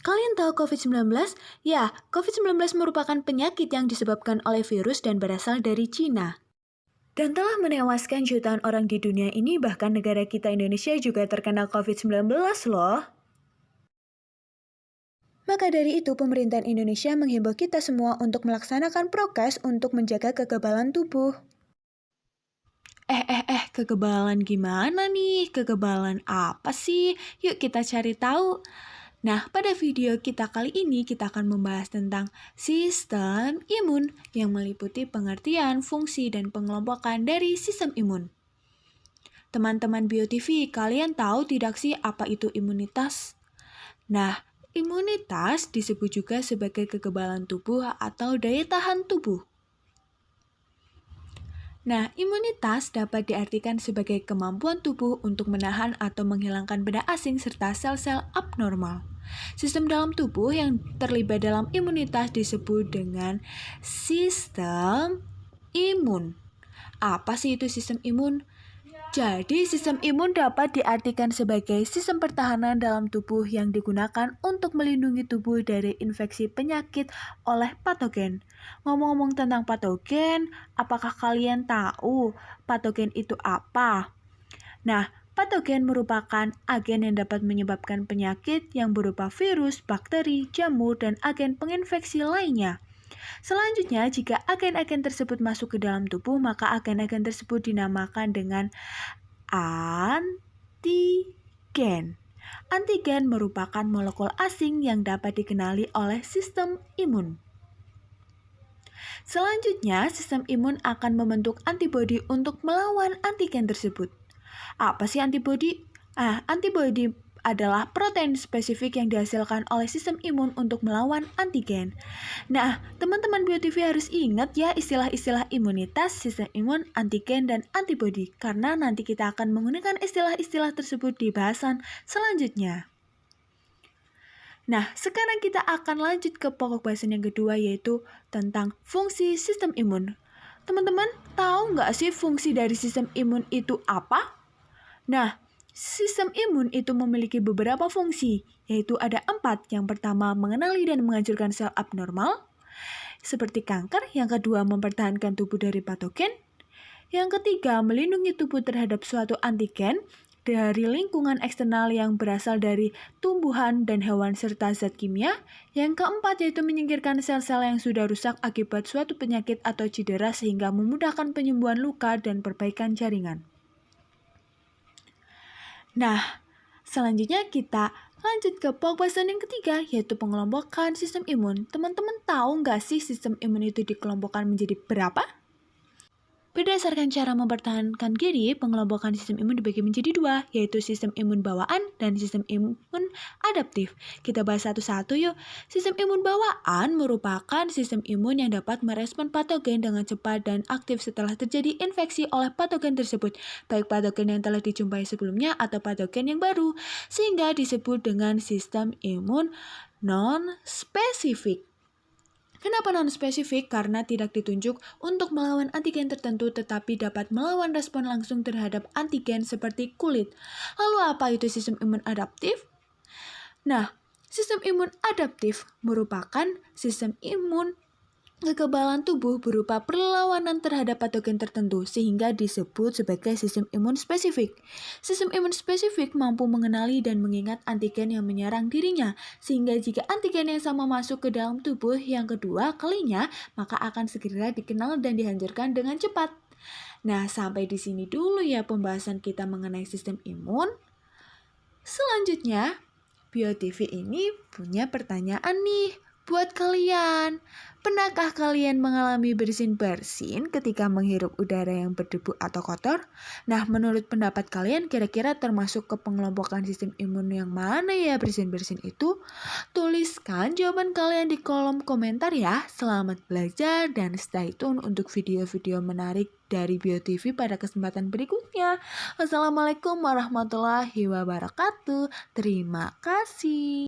Kalian tahu COVID-19? Ya, COVID-19 merupakan penyakit yang disebabkan oleh virus dan berasal dari Cina. Dan telah menewaskan jutaan orang di dunia ini, bahkan negara kita Indonesia juga terkena COVID-19 loh. Maka dari itu, pemerintahan Indonesia menghimbau kita semua untuk melaksanakan prokes untuk menjaga kekebalan tubuh. Kekebalan gimana nih? Kekebalan apa sih? Yuk kita cari tahu. Nah, pada video kita kali ini kita akan membahas tentang sistem imun yang meliputi pengertian, fungsi, dan pengelompokan dari sistem imun. Teman-teman BioTV, kalian tahu tidak sih apa itu imunitas? Nah, imunitas disebut juga sebagai kekebalan tubuh atau daya tahan tubuh. Nah, imunitas dapat diartikan sebagai kemampuan tubuh untuk menahan atau menghilangkan benda asing serta sel-sel abnormal. Sistem dalam tubuh yang terlibat dalam imunitas disebut dengan sistem imun. Apa sih itu sistem imun? Jadi, sistem imun dapat diartikan sebagai sistem pertahanan dalam tubuh yang digunakan untuk melindungi tubuh dari infeksi penyakit oleh patogen. Ngomong-ngomong tentang patogen, apakah kalian tahu patogen itu apa? Nah, patogen merupakan agen yang dapat menyebabkan penyakit yang berupa virus, bakteri, jamur, dan agen penginfeksi lainnya. Selanjutnya, jika agen-agen tersebut masuk ke dalam tubuh, maka agen-agen tersebut dinamakan dengan antigen. Antigen merupakan molekul asing yang dapat dikenali oleh sistem imun. Selanjutnya, sistem imun akan membentuk antibodi untuk melawan antigen tersebut. Apa sih antibodi? Antibodi adalah protein spesifik yang dihasilkan oleh sistem imun untuk melawan antigen. Nah, teman-teman BioTV harus ingat ya istilah-istilah imunitas, sistem imun, antigen, dan antibodi, karena nanti kita akan menggunakan istilah-istilah tersebut di bahasan selanjutnya. Nah, sekarang kita akan lanjut ke pokok bahasan yang kedua, yaitu tentang fungsi sistem imun. Teman-teman, tahu nggak sih fungsi dari sistem imun itu apa? Nah, sistem imun itu memiliki beberapa fungsi, yaitu ada 4. Yang pertama, mengenali dan menghancurkan sel abnormal, seperti kanker. Yang kedua, mempertahankan tubuh dari patogen. Yang ketiga, melindungi tubuh terhadap suatu antigen dari lingkungan eksternal yang berasal dari tumbuhan dan hewan serta zat kimia. Yang keempat, yaitu menyingkirkan sel-sel yang sudah rusak akibat suatu penyakit atau cedera sehingga memudahkan penyembuhan luka dan perbaikan jaringan. Nah, selanjutnya kita lanjut ke pokok bahasan yang ketiga, yaitu pengelompokan sistem imun. Teman-teman tahu nggak sih sistem imun itu dikelompokkan menjadi berapa? Berdasarkan cara mempertahankan diri, pengelompokan sistem imun dibagi menjadi 2, yaitu sistem imun bawaan dan sistem imun adaptif. Kita bahas satu-satu yuk. Sistem imun bawaan merupakan sistem imun yang dapat merespon patogen dengan cepat dan aktif setelah terjadi infeksi oleh patogen tersebut, baik patogen yang telah dijumpai sebelumnya atau patogen yang baru, sehingga disebut dengan sistem imun non-spesifik. Kenapa non-spesifik? Karena tidak ditunjuk untuk melawan antigen tertentu tetapi dapat melawan respon langsung terhadap antigen seperti kulit. Lalu apa itu sistem imun adaptif? Nah, sistem imun adaptif merupakan sistem imun kekebalan tubuh berupa perlawanan terhadap patogen tertentu sehingga disebut sebagai sistem imun spesifik. Sistem imun spesifik mampu mengenali dan mengingat antigen yang menyerang dirinya, sehingga jika antigen yang sama masuk ke dalam tubuh yang kedua kalinya, maka akan segera dikenal dan dihancurkan dengan cepat. Nah, sampai di sini dulu ya pembahasan kita mengenai sistem imun. Selanjutnya, BioTV ini punya pertanyaan nih buat kalian. Pernahkah kalian mengalami bersin-bersin ketika menghirup udara yang berdebu atau kotor? Nah, menurut pendapat kalian kira-kira termasuk ke pengelompokan sistem imun yang mana ya bersin-bersin itu? Tuliskan jawaban kalian di kolom komentar ya. Selamat belajar dan stay tune untuk video-video menarik dari BioTV pada kesempatan berikutnya. Wassalamualaikum warahmatullahi wabarakatuh. Terima kasih.